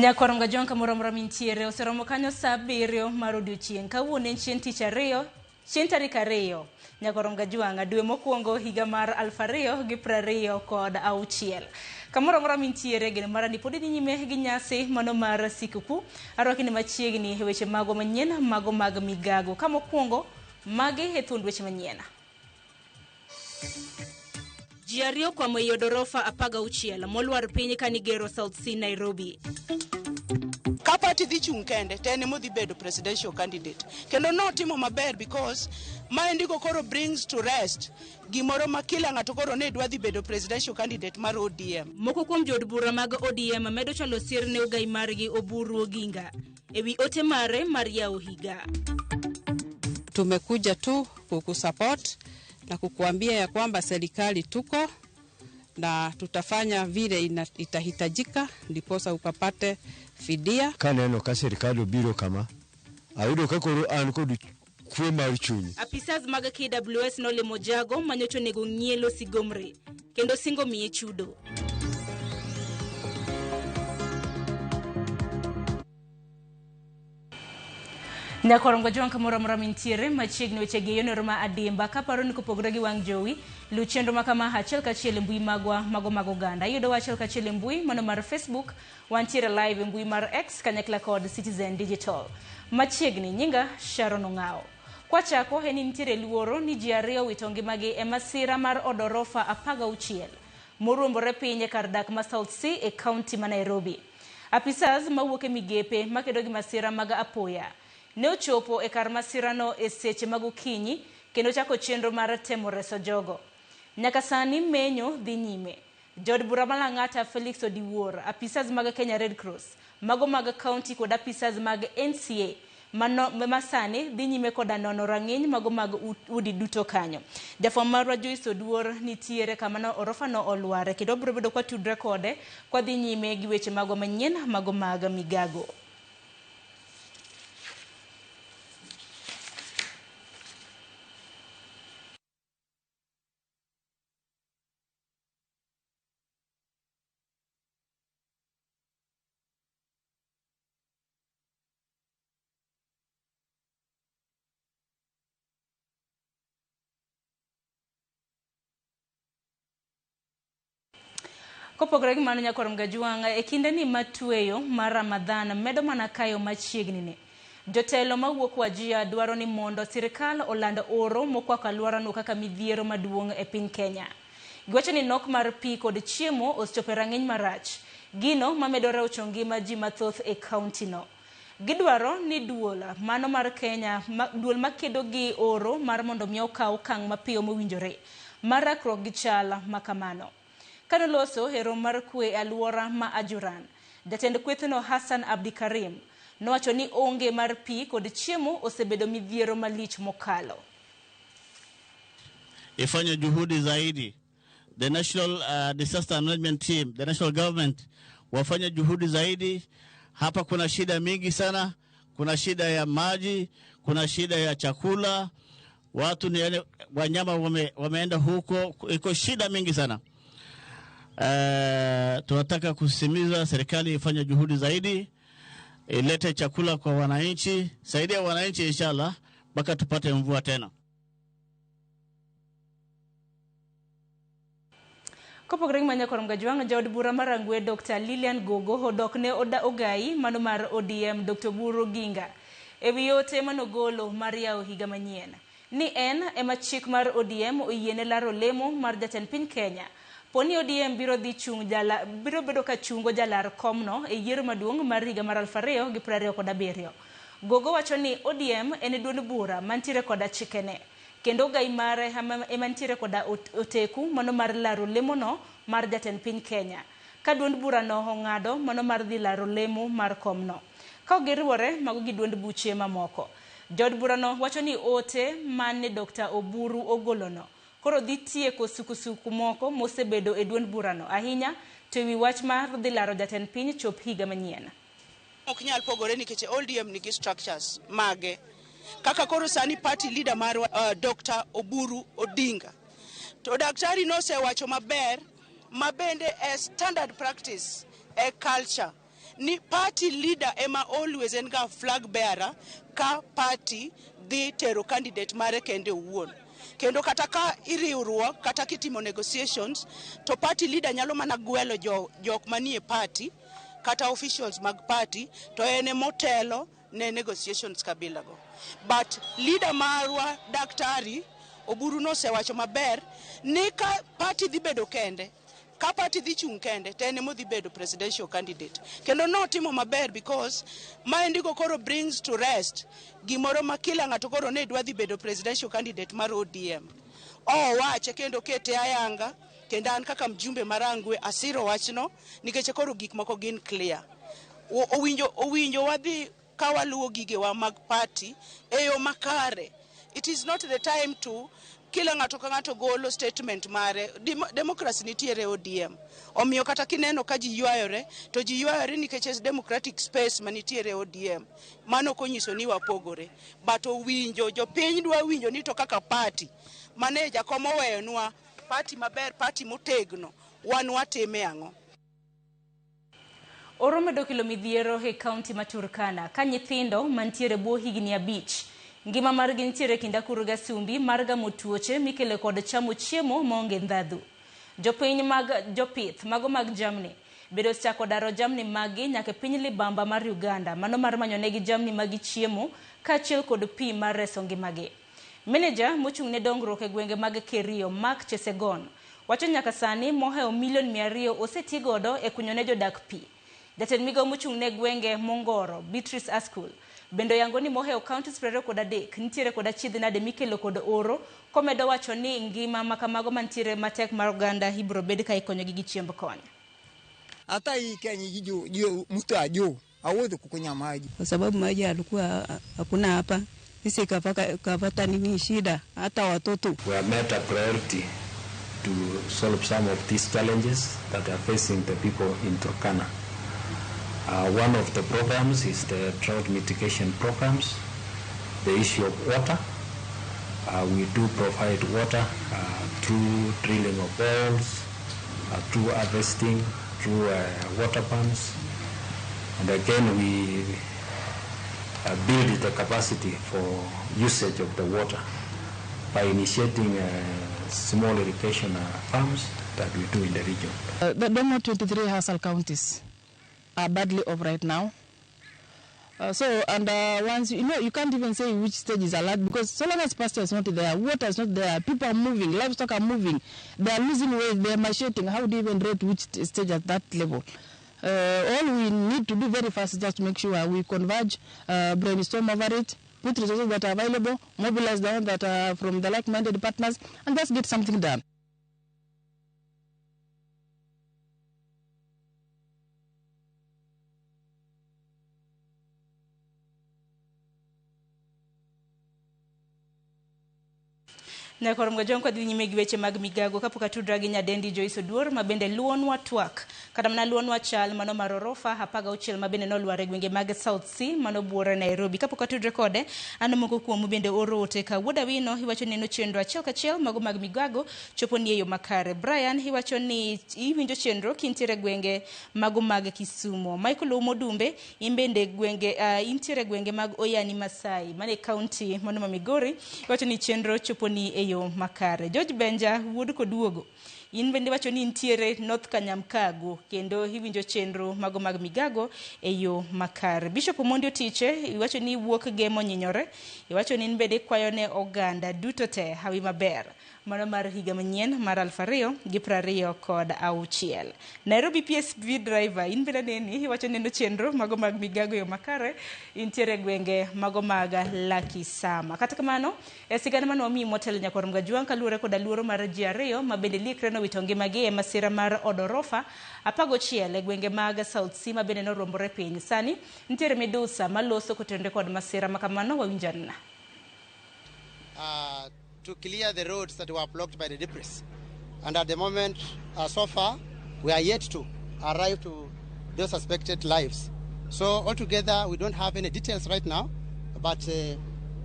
Nyakoronga jonka moromora mintiere oseromo kanyo saa 7 mar odiochieng' kawuono chieng' tich ariyo chieng' tarik 2 Nyakoronga Jwanga dwe mokwongo higa mar 2026 kamoromora mintiere geno mara ni pod dhi nyime gi nyasi mano mar sikuku arwakini machiegni weche mago manyien mago mag migago kamokwongo magi e thuond weche manyien. Ji ariyo kwamo ei odorofa 16 molwar piny kanigero South C Nairobi. Kapati dhi chung' kende tene modhi bedo presidential candidate kendo no timo maber because ma indigo koro brings to rest gimoro makila ng'ato koro ne dwa dhi bedo presidential candidate mar ODM. Moko kuom jod bura mag ODM medo chalo sir ne ogai margi Oburu Oginga ewi ote mare mar yawo higa. Tumekuja tu kukusupport na kukuambia ya kwamba serikali tuko na tutafanya vile itahitajika ndiposa ukapate fidia. Kaneno ka serikali obiro kama ayudo ka koro an kod kwe mar chuny. Apisas mag KWS nolemo jago manyocho nego ng'ielo Sigomre kendo singo miye chudo. Nyakoronga jonka moromora mintiere machiegni weche gi yonero ma adimba kaparo ni kopogore gi wang' jowi lu chenro makama achiel kachiel mbui magwa mago ganda yudo achiel kachiel mbui mano mar Facebook wantiere live mbui mar X kanyakla kod Citizen Digital machiegni nyinga Sharon Ongao kwachako heni nitiere luoro ni ji ariyo wito ngimagi e masira mar odorofa 16 moruombore piny kar dak ma South C e county ma Nairobi. Apisas mawuok e migepe makedo gi masira mag apoya ne ochopo e kar masirano e seche mag okinyi kendo chako chenro mar temo reso jogo. Nyaka sani menyo dhi nyime. Jod bura malang'ata Felix Odiwuor, apisas mag Kenya Red Cross, mago mag county kod apisas mag NCA masani dhi nyime kod nono rang'iny mago mag udi duto kanyo. Jafwambo marwa Joyce Oduor nitiere kama no orofa no olware kendo biro bedo kwa tudre kode kwa dhi nyime gi weche mago manyien mago mag migago. Kopogore gi mano Nyakoronga Jwanga e kinde ni matweyo mar Ramadhan medo mana kayo machiegni ne. Jotelo mawuok Wajir dwaro ni mondo sirikal oland oro mokwako alworano kaka midhiero maduong' e piny Kenya. Giwacho ni nok mar pi kod chiemo osechopo rang'iny marach. Gino mamedore ocho ngima ji mathoth e county no. Gidwaro ni duol mano mar Kenya duol makedo gi oro mar mondo mi okaw okang' mapiyo mowinjore mar rakruok gi chal makamano. Kanoloso hero mar kwe alwora ma Ajuran. Jatend kwethno Hassan Abdikarim nowacho ni onge mar pi kod chiemo osebedo midhiero malich mokalo. Ifanye juhudi zaidi. The National Disaster Management Team, the national government, wafanye juhudi zaidi. Hapa kuna shida mingi sana. Kuna shida ya maji, kuna shida ya chakula. Watu ni wanyama wameenda huko, iko shida mingi sana. Tunataka kusimiza serikali ifanye juhudi zaidi, ilete chakula kwa wananchi, saidia wananchi inshallah mpaka tupate mvua tena. Kopogore gi Nyakoronga Jwanga jod bura marangwe Dr. Lilian Gogo hodok ne ogai mano mar ODM Dr. Oburu Oginga ewi ote manogolo mar yawo higa manyien ni en ema chik mar ODM oyiene laro lemo mar jatend piny Kenya. Poni ODM biro bedo ka chungo jalar komno e yiero maduong' mar higa mar 2027. Gogo wacho ni ODM en duond bura mantiere koda chikene kendo gai mare emantiere koda oteku mano mar laro lemono mar jatend piny Kenya. Ka duond bura no ong'ado mano mar dhi laro lemo mar komno. Ka ogiriwore mago gi duond buche mamoko. Jod bura no wacho ni ote mane Dr. Oburu ogolono koro dhi tieko sukusuku moko mosebedo e duond burano ahinya to wi wach mar dhi laro jatend piny chop higa manyien. Ok nyal pogore nikech ODM nigi structures mage kaka koro sani party leader mar Dr. Oburu Odinga to daktari no se wacho maber mabende e standard practice e culture ni party leader ema always enga flag bearer ka party dhi tero candidate mare kende owuon. Kendo kata ka iriwruok kata kitimo negotiations to party leader nyalo mana gwelo jok manie party kata officials mag party to ene motelo ne negotiations kabila go. But leader marwa Daktari Oburu no sewacho maber ni ka party dhi bedo kende, ka party dhi chung kende to ene modhi bedo presidential candidate. Kendo no timo maber because maendigo koro brings to rest gimoro ma kila ng'ato koro ne dwa dhi bedo presidential candidate mar ODM. Wache kendo kete ayanga kendo an kaka mjumbe marangwe asiro wachno nikech koro gik moko gin clear. Owinjo wadhi kawaluwo gigewa mag party eyo makare. It is not the time to kila ng'ato ka ng'ato golo statement mare. Democracy nitiere ODM. Omiyo kata kineno ka ji ywayore to ji ywayore nikech democratic space manitiere ODM. Mano konyiso ni wapogore. But owinjo jopiny dwa winjo ni to kaka party manager komo weyonwa party maber, party motegno, wan watime ang'o. Oromo dokilo midhiero e kaunti ma Turkana ka nyithindo mantiere bwo higni 5 ngima margi nitiere kinda kuruga sumbi marga mutuoche mikele kod chamo chiemo maonge ndhadhu. Jopiny mag jopith mago mag jamni bedo chako daro jamni magi nyaka piny libamba mar Uganda mano mar manyonegi jamni magi chiemo kaachiel kod pi mar reso ngimagi. Manager mochung' ne dongruok e gwenge mag Kerio Mark Chesegon wacho nyaka sani moheo milion 200 osetigodo e kunyone jodak pi. Jatend migawo mochung' ne gwenge Mongoro Beatrice Askul bendo yango ni moheo counties 23 nitiere kod achiedh nade mikelo kod oro komedo wacho ni ngima makamago mantiere matek mar Uganda ibro bed ka ikonyogi gi chiemb kony. Hata hii Kenya juu mtu ajuu hawezi kukunywa maji kwa sababu maji alikuwa hakuna hapa. Sisi kapata nini shida hata watoto. We have made a priority to solve some of these challenges that are facing the people in Turkana. One of the programs is the drought mitigation programs, the issue of water. We do provide water through drilling of wells, through harvesting, through water pumps. And again, we build the capacity for usage of the water by initiating small irrigation farms that we do in the region. The Domo 23 Hassel counties are badly off right now. Once you can't even say which stage is alert because so long as pasture is not there, water is not there, people are moving, livestock are moving, they are losing weight, they are macheting. How do you even rate which stage at that level? All we need to do very fast is just to make sure we converge, brainstorm over it, put resources that are available, mobilize the ones that are from the like-minded partners, and just get something done. Na korom jon kwa nyime gi weche mag migago kapok atudra gi nyadendi Joyce Oduor mabende luonwa twak kata mana luonwa chal mano mar orofa 16 mabende nolware gwenge mag South Sea mano buore Nairobi. Kapok atudre kode an moko kuom bende orote ka wuoda wino iwacho ni no chenro achiel kachiel mago mag migago chopo ni eyo makare. Brian iwacho ni iwinjo chenro kintiere gwenge mago mag Kisumu. Michael Omodumbe imbende gwenge intiere gwenge mag Oyani Masai mane county mano ma Migori iwacho ni chenro chopo ni eyo makare. George Benja wuod koduogo in bende wacho ni intiere North Kanyamkago kendo iwinjo chenro mago mag migago eyo makare. Bishop Omondi Tiche iwacho ni wuok gemo nyinyore iwacho ni bende kwayo ne oganda duto te hawi maber mano mar higa manyien mar 2026. Nairobi PSV driver in bende neni iwacho ni no chenro mago mag migago eyo makare intiere gwenge mago mag Lakisama. Kata kamano sigana mano mi motel nyakorom gajuan kaluore kod aluoro mar G2 mabende likre no witonge magi e masira mar odorofa 16 e gwenge mag South Sea mabende no rombore piny. Sani ntiere Medusa maloso kotende kod masira makamano wawinjanna. To clear the roads that were blocked by the debris. And at the moment, so far, we are yet to arrive to those suspected lives. So altogether, we don't have any details right now, but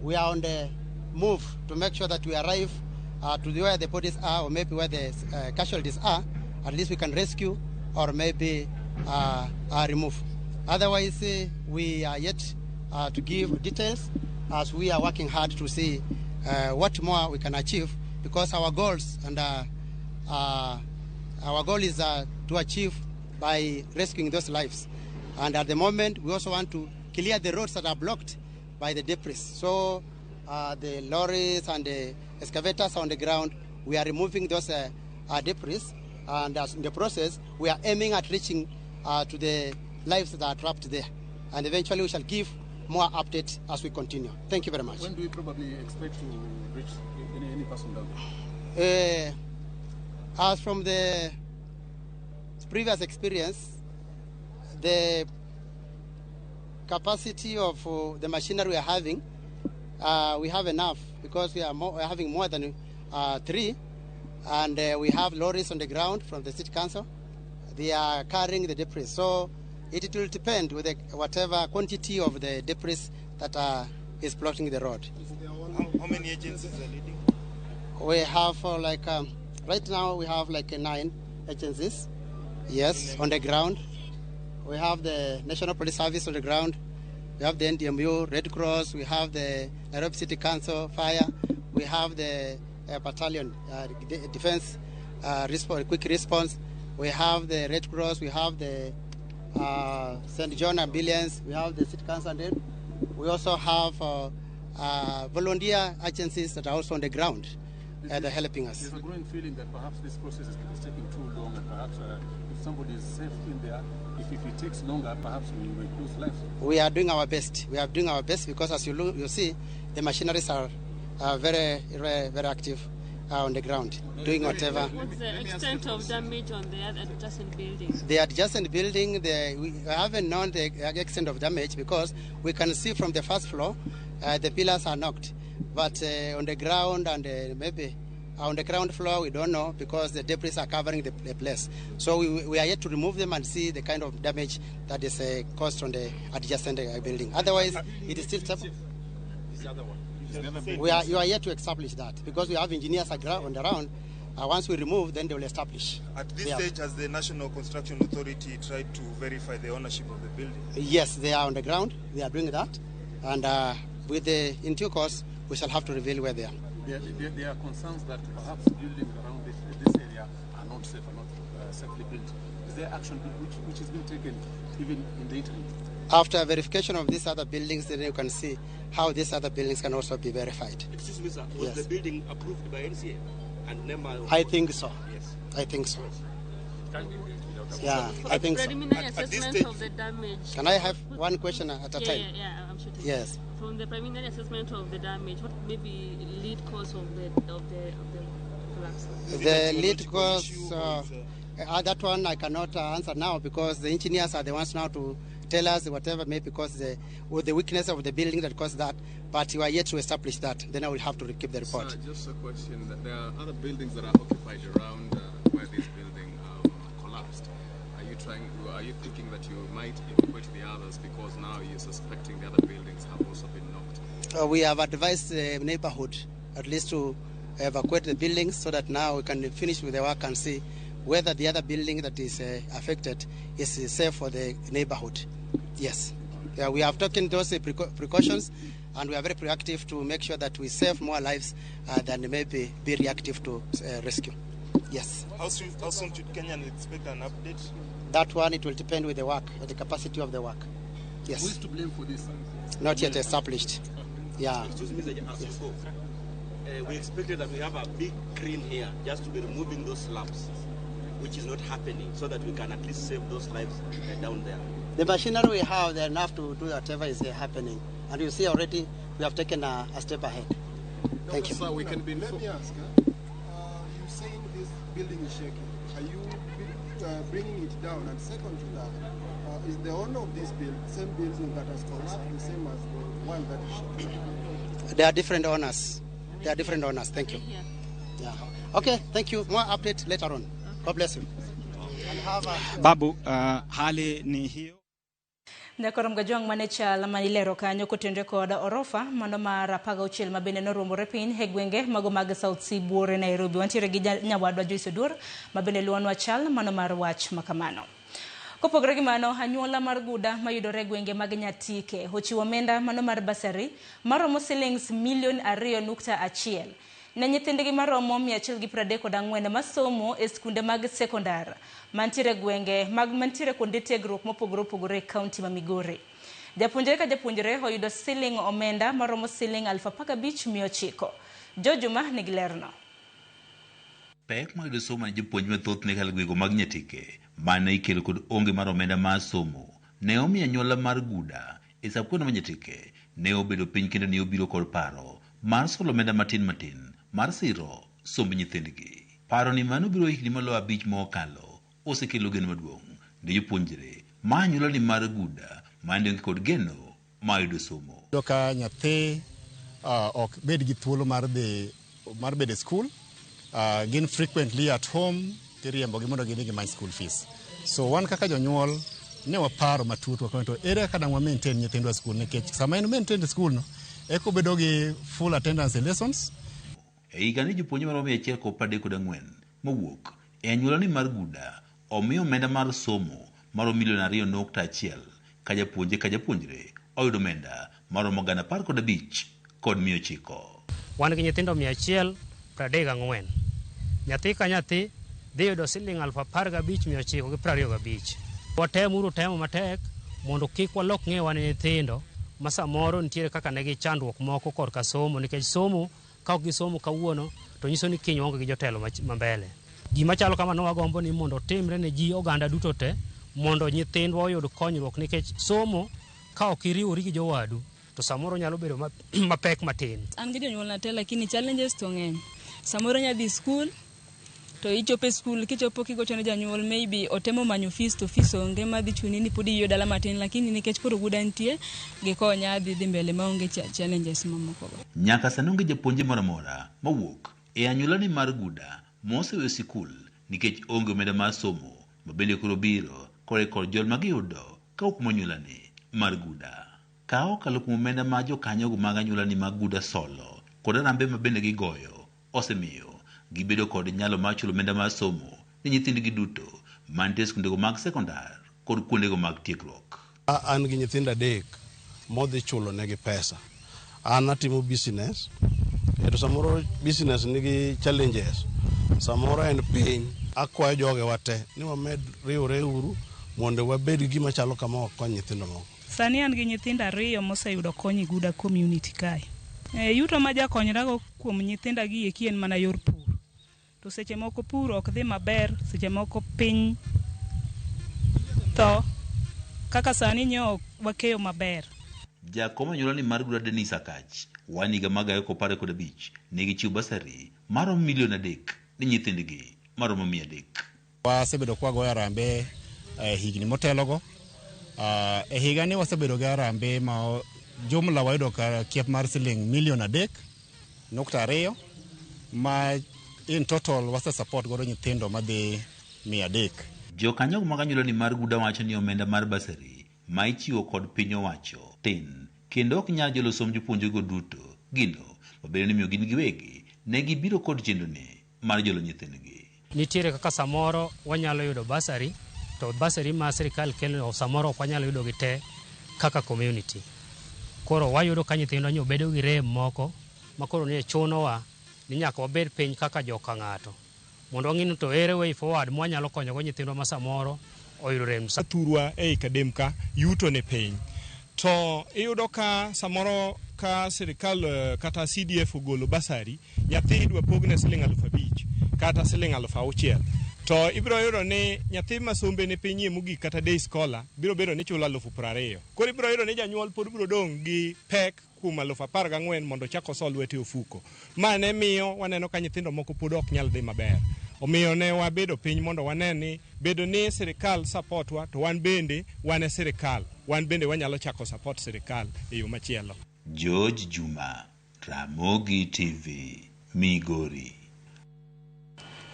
we are on the move to make sure that we arrive to where the bodies are or maybe where the casualties are. At least we can rescue or maybe remove. Otherwise, we are yet to give details as we are working hard to see what more we can achieve, because our goals and our goal is to achieve by rescuing those lives. And at the moment, we also want to clear the roads that are blocked by the debris. So the lorries and the excavators on the ground, we are removing those debris, and as in the process, we are aiming at reaching to the lives that are trapped there. And eventually we shall give more updates as we continue. Thank you very much. When do we probably expect to reach any person down there? As from the previous experience, the capacity of the machinery we are having, we have enough, because we are having more than 3, and we have lorries on the ground from the city council. They are carrying the debris. So it will depend with whatever quantity of the debris that is blocking the road. How many agencies are leading? We have right now we have 9 agencies, yes, on the ground. We have the National Police Service on the ground. We have the NDMU, Red Cross. We have the Nairobi City Council, Fire. We have the battalion, Defense, Quick Response. We have the Red Cross. We have the St. John Ambulance. We have the City Council. And then we also have volunteer agencies that are also on the ground. They're helping us. There's a growing feeling that perhaps this process is taking too long, and perhaps if somebody is safe in there, if it takes longer, perhaps we may lose lives. We are doing our best. We are doing our best, because as you see, the machineries are very active on the ground, doing whatever. What's the extent of damage on the adjacent building? The adjacent building, we haven't known the extent of damage, because we can see from the first floor, the pillars are knocked. But on the ground and maybe on the ground floor, we don't know, because the debris are covering the place. So we are yet to remove them and see the kind of damage that is caused on the adjacent building. Otherwise, it is still stable. You are yet to establish that, because we have engineers on the ground. Once we remove, then they will establish. At this stage, has the National Construction Authority tried to verify the ownership of the building? Yes, they are on the ground. They are doing that. And in due course, we shall have to reveal where they are. There are concerns that perhaps buildings around this area are not safe, are not safely built. Is there action which has been taken even in the interim? After verification of these other buildings, then you can see how these other buildings can also be verified. Excuse me, sir. Was the building approved by NCA and NEMA? I think so. Yes. I think so. Yeah, I think so. Preliminary assessment of the damage. Can I have one question at a time? Yeah, I'm sure. Yes. From the preliminary assessment of the damage, what may be lead cause of the collapse? The lead cause, that one I cannot answer now, because the engineers are the ones now to tell us whatever may be caused the weakness of the building that caused that. But we are yet to establish that. Then I will have to keep the report. Sir, just a question. There are other buildings that are occupied around where this building collapsed. Are you thinking that you might evacuate the others, because now you're suspecting the other buildings have also been knocked? We have advised the neighborhood at least to evacuate the buildings, so that now we can finish with the work and see whether the other building that is affected is safe for the neighborhood. Yes. We have taken those precautions, and we are very proactive to make sure that we save more lives than maybe be reactive to rescue. Yes. How soon should Kenyans expect an update? That one, it will depend with the work, the capacity of the work. Yes. Who is to blame for this? Not yet established. Yeah. Excuse me, as you spoke, we expected that we have a big crane here just to be removing those slabs, which is not happening, so that we can at least save those lives down there. The machinery we have, they're enough to do whatever is happening. And you see already, we have taken a step ahead. Thank you. Sir, we can be Let me ask, you're saying this building is shaking. Are you bringing it down? And second to that, is the owner of this same building that has collapsed the same as the one that is shaking? They are different owners. They are different owners. Thank you. Yeah. Okay, thank you. More update later on. God bless you. Babu, hali ni hiyo. Nekorom gajong manecha lamanilero kanyo kutende koda orofa mano marapaga uchel mabene norumo repin hegwenge magomaga South Sea Bure Nairobi wantire gi nyawadwa Joyce Odur mabene luonwa chal mano mar wach makamano. Kopogore gi mano, anyuola mar Guda mayudore gwenge mag Nyatike ochiwo omenda mano mar basari maromo shillings milion 2.1 ne nyithindgi maromo 134 masomo e skunde mag sekondar mantiere gwenge mantiere kuonde tiegruok mopogore opogore e kaunti ma Migori. Japuonjre ka japuonjre oyudo siling omenda maromo siling 15,900. Jojuma nigi lerno. Pek mag somo ne jopuonj mathoth ne gwego mag Nyatike mane ikelo kod onge mar omenda mar somo ne omiyo anyuola mar Guda e sapkuonde ma Nyatike ne obedo piny kendo ne obiro kod paro mar solo omenda matin mar siro somb nyithindgi. Paro ni mano biro higni malo 5 mokalo osekelo geno maduong' ne jopuonjre ma anyuola ni mar Guda mane onge kod geno ma yudo somo. Doka nyathi ok bed gi thuolo mar bedo e skul. Gin frequently at home tiriembo gi mondo gidhi gimany school fees. So wan kaka jonyuol ne waparo matut wakonto ere kaka dang' wa maintain nyithindwa skul nikech sama en maintain skul no eko bedo gi full attendance lessons. E higa ni jopuonjre maromo 134 mowuok e anyuola ni mar Guda omiyo omenda mar somo maromo milion 2.1 ka japuonjre oyudo omenda maromo 15,000 kod 900. Wan gi nyithindo 134. Nyathi ka nyathi dhi yudo siling 15,925. Watemuru temo matek mondo kik walok ng'e wan nyithindo ma samoro nitiere kaka negi chandruok moko korka somo nikech somo ka ok gisomo kawuono to nyiso ni kiny onge gi jotelo mambele. Gima chalo kamano wagombo ni mondo timre ne ji oganda duto te mondo nyithindwa oyud konyruok nikech somo ka ok iriwori gi jowadu to samoro nyalo bedo mapek matin. An gi jonyuol na te lakini challenges to ng'eny. Samoro nyadhi skul to ichopo e skul kichopo kigocho ne janyuol maybe otemo manyo fees to fees onge madhi chuni ni podi iyo dala matin lakini nikech koro Guda nitie gikonya dhi mbele maonge challenges mamoko. Nyaka sani onge japuonje moro amora mawuok e anyuola ni mar Guda moseweyo sikul nikech onge omenda mar somo mabende koro biro kod jol magiyudo ka ok anyuola ni mar Guda. Ka okalo kuom omenda ma jokanyogo mag anyuola ni mar Guda solo kod rambe mabende gigoyo osemiyo gibedo kod nyalo mar chulo omenda mar somo ne nyithindgi duto mantie skundego mag sekondar kod kuondego mag tiegruok. An gi nyithindo 3 modhi chulo negi pesa. An atimo business. To samoro business nigi challenges. Samoro en piny. Akwayo joge wate ni wamed riwre uru mondo wabed gi gima chalo kama okony nyithindo moko. Sani an gi nyithindo 2 moseyudo kony e Guda community kae. Yuto ma jakonyrago kuom nyithinda gi ekien mana yor pur. To seche moko pur ok dhi maber, seche moko piny to kaka sani nyo wakeyo maber. Jakom anyuola ni mar Guda Dennis Akach waniga magayo kopare kod 5 nigi chiwo basari maromo milion 3 ne nyithindgi maromo 300. Wasebedo kwa goyo arambe higni motelogo. E higa ni wasebedo gi arambe ma jumla wayudo kiep mar siling milion 3.2 ma in total wase support godo nyithindo madhi 300. Jokanyo mag anyuola ni mar Guda wacho ni omenda mar basari ma ichiwo kod piny owacho tin kendo ok nyal jolo som jopuonjrego duto gino mabedo ni miyo gin giwegi ne gibiro kod chenro ni mar jolo nyithindgi. Nitiere kaka samoro wanyalo yudo basari to basari ma sirikal kelo samoro ok wanyalo yudo gite kaka community. Koro wayudo ka nyithindwa nyo bedo gi rem moko makoro ni chunowa ni nyaka wabed piny kaka joka ng'ato mondo ng'ino to ere way forward mwanyalo konyogo nyithindwa ma samoro oyudo rem. Turwa e akademika yuto ne piny to iyudo ka samoro ka sirikal kata CDF ogolo basari nyathi idwa pogne siling 5,000 kata siling 6,000 to ibiro yudo ni nyathi masombe ne pinyie mogik kata day scholar biro bedo ni chulo 20,000. Koro ibiro yudo ni janyuol pod biro dong' gi pek kuom 14,000 mondo chako sol lwete ofuko. Mane miyo waneno ka nyithindo moko pod ok nyal dhi maber. Omiyo ne wabedo piny mondo waneni bedo ni sirikal supportwa to wan bende wane sirikal. Wan bende wanyalo chako support sirikal e yo machielo. George Juma, Ramogi TV, Migori.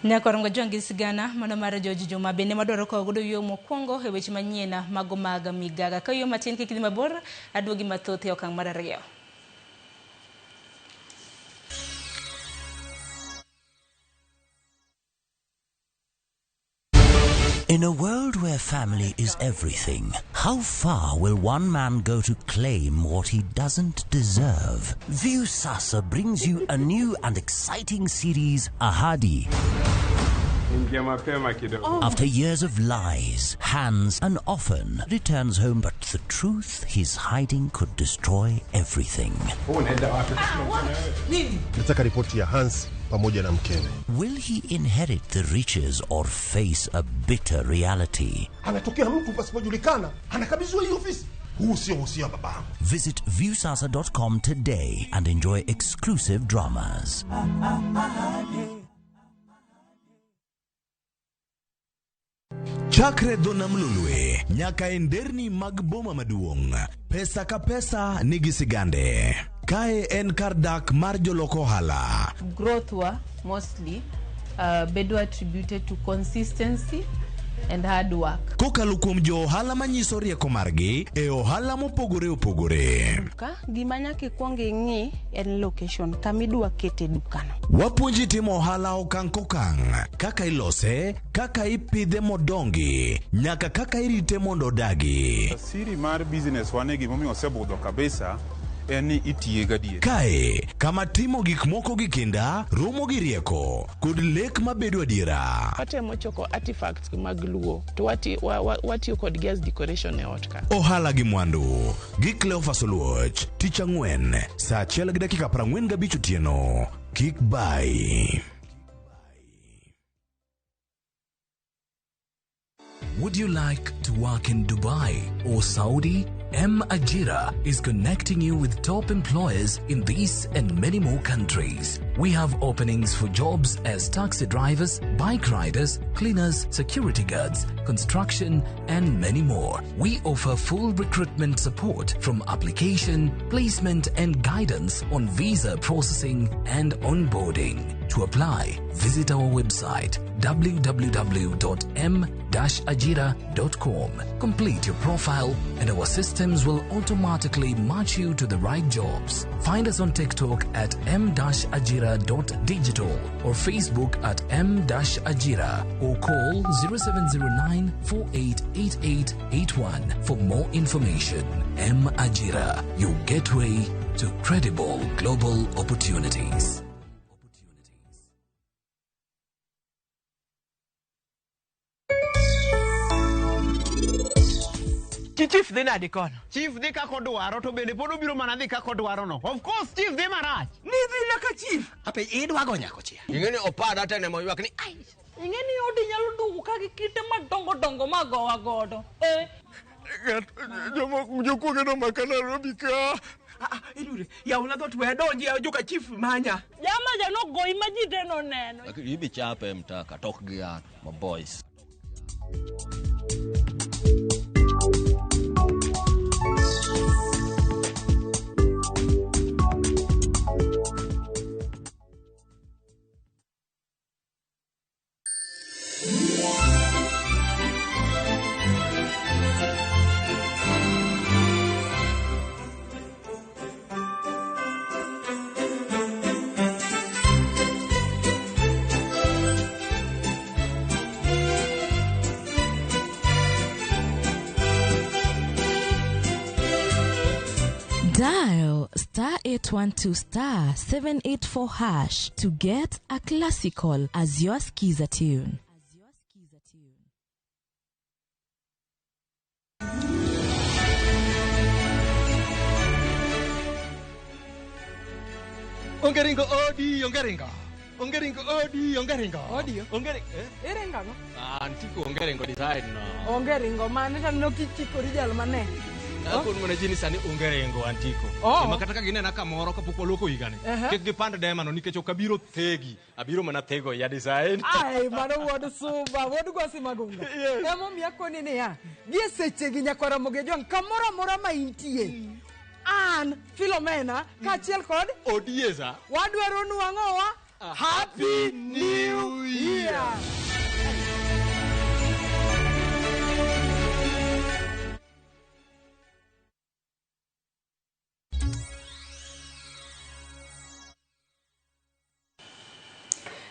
Nyakorongo jongi sigana mano mar George Juma bende madwaro ko godo yo mokwongo e weche manyiena mago mag migaga ka yo matin kikidhi mabor aduogi mathoth e okang' mar 2. In a world where family is everything, how far will one man go to claim what he doesn't deserve? Viusasa brings you a new and exciting series, Ahadi. After years of lies, Hans, and often returns home, but the truth he's hiding could destroy everything. Nataka ripoti ya Hans pamoja na mkewe. Will he inherit the riches or face a bitter reality? Anatokea mtu pasipojulikana, anakabidhiwa hii ofisi. Huu sio usia babangu. Visit viusasa.com today and enjoy exclusive dramas. Chakre dona mlulwe, nyaka enderni magboma maduong. Pesa ka pesa nigisigande. Kae en kardak marjo loko hala. Growth were mostly bedo attributed to consistency and hard work. Kokalo kuom jo ohala manyiso rieko margi e ohala mopogore opogore. Ka gima nyaka ikuongo ing'i en location kamidwa kete dukano. Wapuonji timo ohala okang' kokang', kaka ilose, kaka ipidhe modongi, nyaka kaka irite mondo odagi. Siri mar business wane gimomiyo osebudho kabisa eni itiye gadie. Kae, kama timo gik moko gi kinda, romo gi rieko, kod lek mabedo adiera. Watemo choko artifacts mag luo, to watiyo kod gas decoration e ot ka. Ohala gi mwandu, gi Cleophas Oluoch, tich ang'wen, saa 1:45 otieno. Kik bai. Would you like to work in Dubai or Saudi? M Ajira is connecting you with top employers in these and many more countries. We have openings for jobs as taxi drivers, bike riders, cleaners, security guards, construction, and many more. We offer full recruitment support from application, placement, and guidance on visa processing and onboarding. To apply, visit our website www.m-ajira.com. Complete your profile and our systems will automatically match you to the right jobs. Find us on TikTok at m-ajira.digital or Facebook at m-ajira or call 0709-488881 for more information. M-Ajira, your gateway to credible global opportunities. Chief dhi nadi kono. Chief dhi kako dwaro to bende pod obiro mana dhi kako dwaro no. Of course chief dhi marach. Ni dhi naka chief. Ape idwa go nyako chia. Ingeni opada tene mo ywak ni ai. Ingeni odi nyalo dugu ka gikite madongo dongo magowa godo. Jokuoge no makana robi ka. Idure, ya una dot we donji ya joka chief manya. Jama jano goi majite no neno. Lakini ibi chape mtaka tok gi ya my boys. Dial *812*784# to get a classical as your skiza tune. Ongeringo odi, ongeringo. Ongeringo odi, ongeringo. Odi? Ongeringo. Iringa no? Antico ongeringo design no. Ongeringo mane no kichiko rijal mane. Akon mona jini sani ongeringo antico. Ema kata ka ginena kamoro kapoko loko igane. Kek gipand dema no nikech okabiro thegi. Abiro mana thego ya design. Ai mano wodu suba, wodu gosi magunga. Emo miyakoni ni ya. Gie seche gi nyakora mogejon kamoro mora ma intie. An Philomena kachiel kod Odieza. Wadwaro nuang'owa Happy New Year.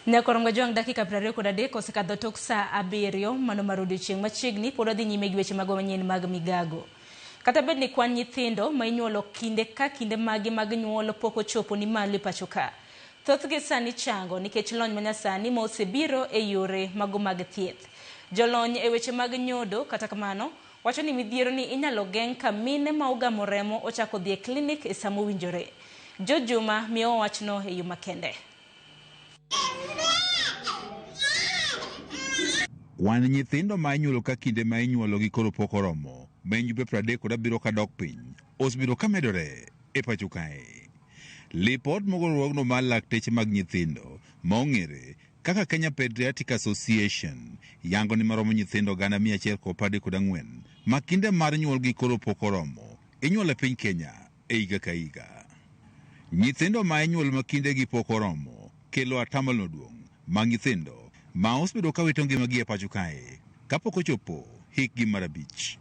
Nyakorongo jwang dakika 23 osekadho tok saa 7 mano marudi chieng' machiegni pod odhi nyime gi weche mag manyien mag migago. Kata bed ni kwan nyithindo ma inyuolo kinde ka kinde mag nyuolo pok ochopo ni malo pacho ka. Thothgi sani chango nikech lony manyasani ma osebiro e yore mag thieth. Jolony e weche mag nyodo kata kamano wacho ni midhiero ni inyalo geng' ka mine ma ogamo remo ochako dhi e klinik e samo winjore. Jojuma miyo wachno e yo makende. Wan nyithindo ma inyuolo ka kinde ma inyuolo gi koro pok oromo, menjube 37 ka dok piny, osebiro ka medore e pacho kae. Lipot mogorruogno mar lakteche mag nyithindo ma ong'ere kaka Kenya Pediatric Association yango ni maromo nyithindo 114 ma kinde mar nyuol gi koro pok oromo inyuolo e piny Kenya e higa ka higa. Nyithindo ma inyuol ma kinde gi pok oromo kelo atamalo duong' mag nyithindo ma osebedo ka wito ngimagi e pacho kae kapok ochopo hikgi mar 5.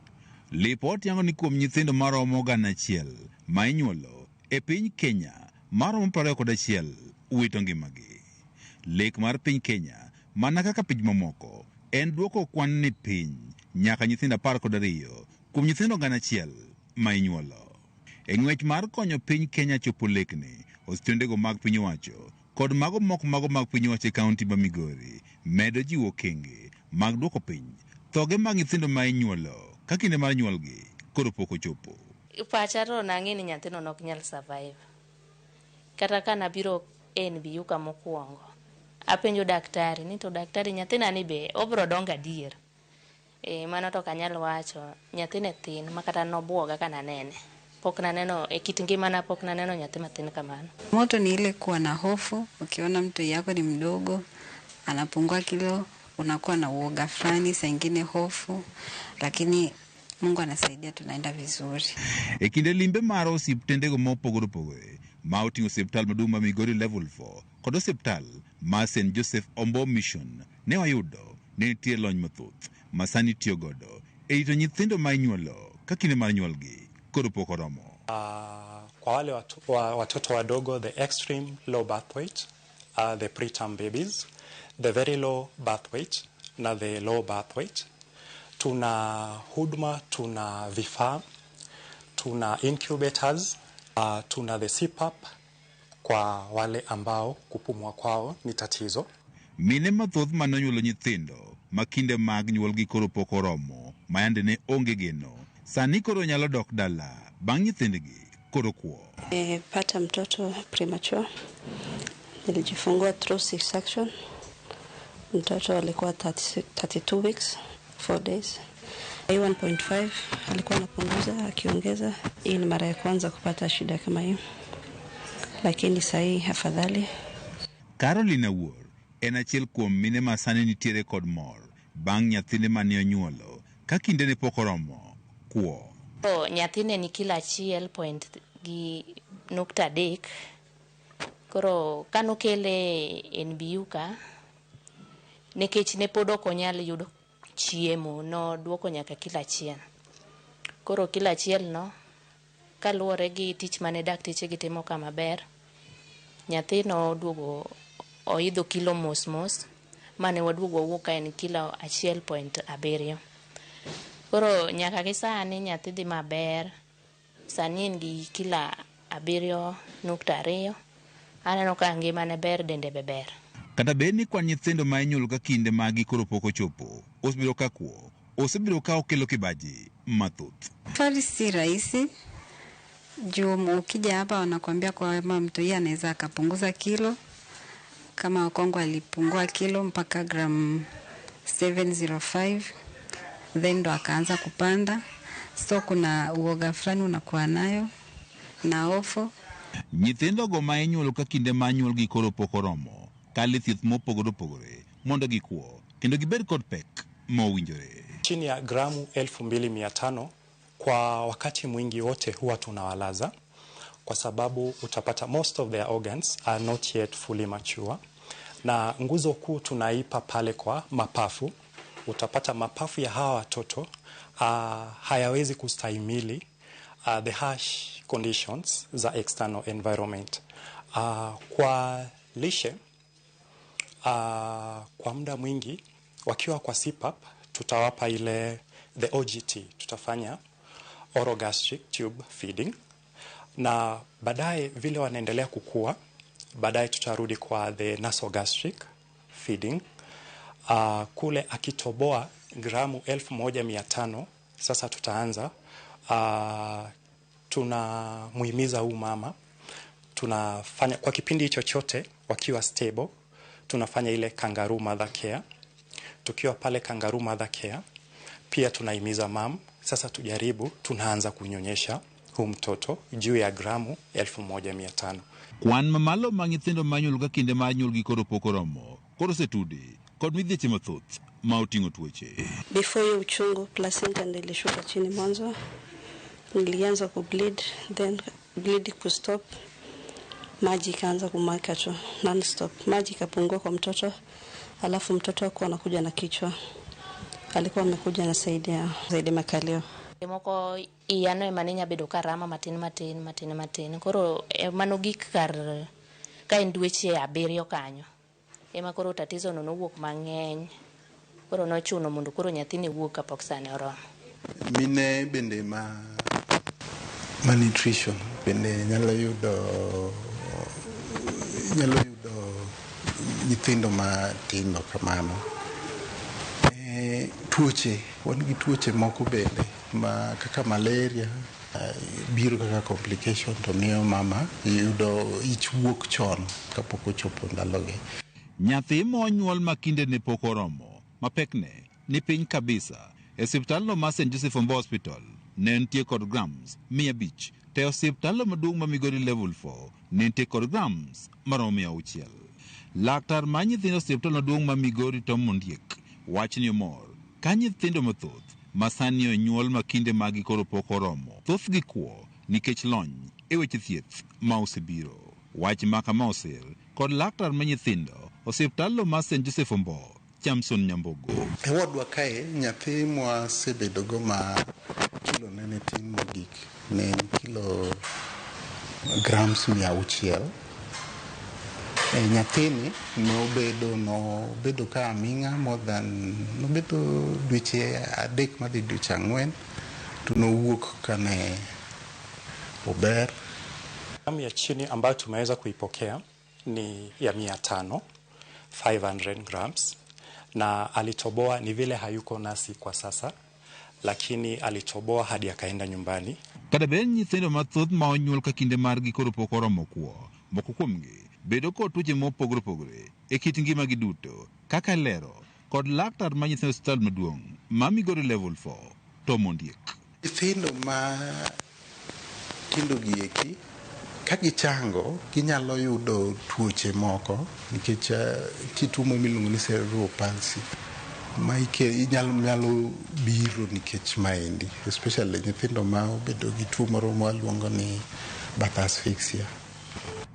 Lipot yango ni kuom nyithindo maromo 1,000 ma inyuolo e piny Kenya maromo 21 wito ngimagi. Lek mar piny Kenya mana kaka piny mamoko en duoko kwan ni piny nyaka nyithindo 12 kuom nyithindo 100 ma inyuolo. E ng'wech mar konyo piny Kenya chopo lekni, osiptendego mag piny owacho kod mago mag piny owacho e kaunti ma Migori medo jiwo okenge mag duoko piny thoge mag nyithindo ma inyuolo ka kinde mar nyuolgi koro pok ochopo. Pacha to nang'e ni nyathino nok nyal survive. Kata kana biro NBU ka mokwongo. Apenjo daktari ni to daktari nyathina ni be obro donga adier. Mano to kanyal wacho nyathine thin makata nobuoga kana nene. Pok naneno e kit ngimana pok naneno nyathi matin kamano. Moto ni ile kuwa na hofu, ukiona mtu yako ni mdogo, anapungua kilo, unakuwa na uoga fulani, saa ingine hofu, lakini Mungu anasaidia tunaenda vizuri. E kinde limbe mar osiptendego mopogore ma oting'o osiptal maduong' ma Migori Level 4 kod osiptal ma St. Joseph Ombo Mission ne wayudo ni nitie lony mathoth ma sani tiyo godo e rito nyithindo ma inyuolo ka kinde mar nyuolgi koro pok oromo. Kwa wale watoto wadogo, the extreme low birth weight, the preterm babies, the very low birth weight na the low birth weight, tuna huduma, tuna vifaa, tuna incubators, tuna the CPAP kwa wale ambao kupumua kwao ni tatizo. Mine mathoth manonyuolo nyithindo ma kinde mag nyuolgi koro pok oromo mayande ne onge geno sani koro nyalo dok dala bang' nyithindgi koro kuo. Pata mtoto premature. Nilijifungua through C-section. Mtoto alikuwa 32 weeks, 4 days. 1.5 alikuwa anapunguza akiongeza. Hii ni mara ya kwanza kupata shida kama hiyo. Lakini sahii afadhali. Carolina Wuor en achiel kuom mine ma sani nitiere kod mor bang' nyathine mane onyuolo ka kinde ne pok oromo kuo. Nyathine ni kilo 1.3 koro kanokele NBU ka nikech ne pod ok onyal yudo chiemo no duoko nyaka kilo 1. Koro kilo 1 no kaluwore gi tich mane dakteche gitimo kama ber, nyathino duogo oidho kilo mos mane waduogo wuok en kilo 1.7. Koro nyaka gi sani nyathi dhi maber, sani en gi kilo 7.2. Aneno ka ngimane ber, dende be ber. Kata bed ni kwan nyithindo ma inyuolo ka kinde magi koro pok ochopo, osebiro ka kuo, osebiro ka okelo kibaji mathoth. Safari si rahisi. Juu ukija hapa wanakuambia kwamba mtu yeye anaweza akapunguza kilo. Kama Wakongo alipungua kilo mpaka gram 705, then ndo akaanza kupanda. So kuna uoga fulani unakuwa nayo na hofu. Nyithindo go ma inyuolo ka kinde ma nyuolgi koro pok oromo kale thieth mopogore mondo gikuo kendo gibed kod pek mowinjore. Chini ya gramu 2500 kwa wakati mwingi wote huwa tunawalaza kwa sababu utapata most of their organs are not yet fully mature, na nguzo kuu tunaipa pale kwa mapafu. Utapata mapafu ya hawa watoto hayawezi kustahimili the harsh conditions za external environment. Kwa lishe Kwa muda mwingi wakiwa kwa CPAP tutawapa ile the OGT, tutafanya orogastric tube feeding, na baadaye vile wanaendelea kukua, baadaye tutarudi kwa the nasogastric feeding. Kule akitoboa gramu 1500 sasa tutaanza tunamuhimiza huu mama, tunafanya kwa kipindi chochote wakiwa stable, tunafanya ile kangaroo mother care. Tukiwa pale kangaroo mother care pia tunahimiza mam, sasa tujaribu, tunaanza kunyonyesha huu mtoto juu ya gramu 1500. Kwan mamalo mag nyithindo manyuol ka kinde mar nyuolgi koro pok oromo, koro setudi kod midhieche mathoth ma oting'o tuoche. Before hiyo uchungu placenta nilishuka chini mwanzo, nilianza kubleed, then bleed kustop, maji kaanza kumwaka tu non stop, maji kapungua kwa mtoto, alafu mtoto hakuwa anakuja na kichwa, alikuwa amekuja na zaidi makalio. Moko iyano emaninya bedo karama matin. Koro mano gik kar ka en dweche 7 kanyo. Ema koro tatizo no nowuok mang'eny. Koro nochuno mondo koro nyathini wuok kapok sane oromo. Mine bende malnutrition bende nyalo yudo nyithindo matindo kamano. Tuoche, wan gi tuoche moko bende ma kaka malaria biro kaka complication, to miyo mama yudo ich wuok chon kapok ochopo ndalogi. Nyathi monyuol ma kinde ne pok oromo, ma pekne ni piny kabisa, e osiptalno ma St. Joseph Ombo Hospital ne nitie kod grams 500, te osiptalno maduong' ma Migori level 4 ne nitie kod grams maromo 600. Laktar ma nyithindo osiptal maduong' ma Migori Tom Mondiek wach ni mor ka nyithindo mathoth ma sani onyuol ma kinde magi koro pok oromo, thoth gi kuo nikech lony e weche thieth ma osebiro. Wach ma kama osir kod laktar ma nyithindo osiptalno ma St. Joseph Ombo, Chamson Nyambogo. E wadwa kae nyathi mwasebedogo ma kilo nene tin mogik ne kilo grams 600. Nyathini nobedo ka aming'a more than nobedo dweche 3 madhi dweche 4 to nowuok kane ober. Gramu ya chini ambayo tumeweza kuipokea ni ya 500 grams, na alitoboa, ni vile hayuko nasi kwa sasa, lakini alitoboa hadi akaenda nyumbani. Kada bed nyithindo mathoth ma onyuol ka kinde margi koro pok oromo kuo, moko kuomgi bedo kod tuoche mopogore opogore e kit ngimagi duto, kaka lero kod laktar ma nyithindo osiptal maduong' ma Migori level 4 Tom Mondiek. Nyithindo ma tindo gieki ka gichango ginyalo yudo tuoche moko nikech kitumo miluongo ni cerebral palsy ma inyalo biro nikech maendi, especially nyithindo ma obedo gi tuo moro mwaluongo ni birth asphyxia.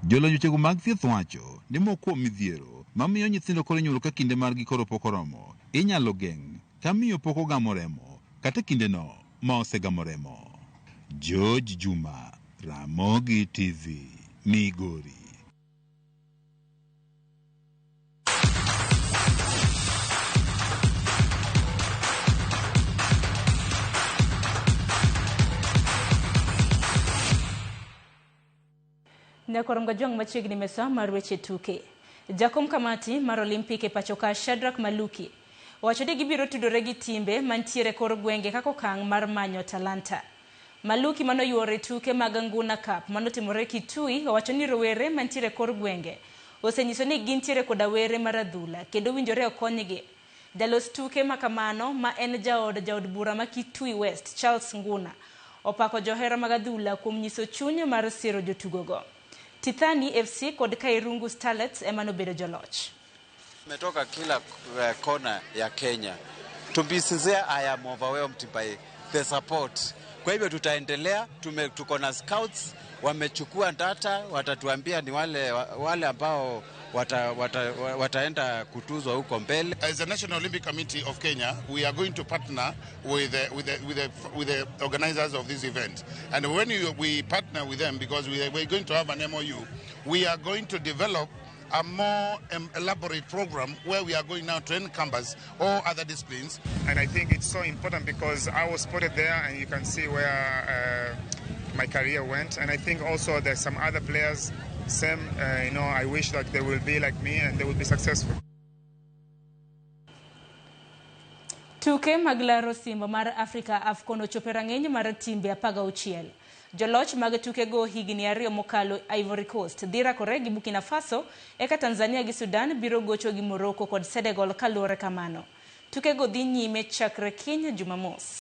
Jolony chego mag thieth wacho ni moko midhiero mamiyo nyithindo koro nyuol ka kinde margi koro pok oromo inyalo geng' ka miyo pok ogamo remo kata kindeno ma osegamo remo. George Juma, Ramogi TV, Migori. Ne korom gajong machiegni mesa mar weche tuke. Jakom kamati mar Olimpike pachoka Shadrack Maluki wacho ni gibiro tudore gi timbe mantiere kor gwenge kako kang' mar manyo talanta. Maluki manoyuore tuke mag Nguna Cup manotimore Kitui wacho ni rowere mantiere kor gwenge osenyiso ni gintiere koda were mar adhula kendo winjore okonygi. Jalos tuke makamano ma en jaod bura ma Kitui West Charles Nguna opako johera mag adhula kuom nyiso chuny mar siro jotugogo. Tithani FC kod Kairungu Starlets emano bedo joloch. Metoka kila kona ya Kenya. To be sincere, I am overwhelmed by the support. Kwa hivyo tutaendelea, tuko na scouts, wamechukua data, watatuambia ni wale ambao wataenda kutuzwa huko mbele. As the National Olympic Committee of Kenya, we are going to partner with the organizers of this event. And when we partner with them, because we are going to have an MOU, we are going to develop a more elaborate program where we are going now to train campers or other disciplines. And I think it's so important because I was spotted there and you can see where my career went. And I think also there's some other players, same, I wish that they will be like me and they will be successful. Tuke maglaro simba mar Africa AFCON ochopo rang'eny mar timbe 16. Joloch mag tuke go higni 2 mokalo Ivory Coast dhi rakore gi Burkina Faso, eka Tanzania gi Sudan biro gocho gi Morocco kod Senegal kaluwore kamano. Tuke go dhi nyime chakre kiny Jumamos.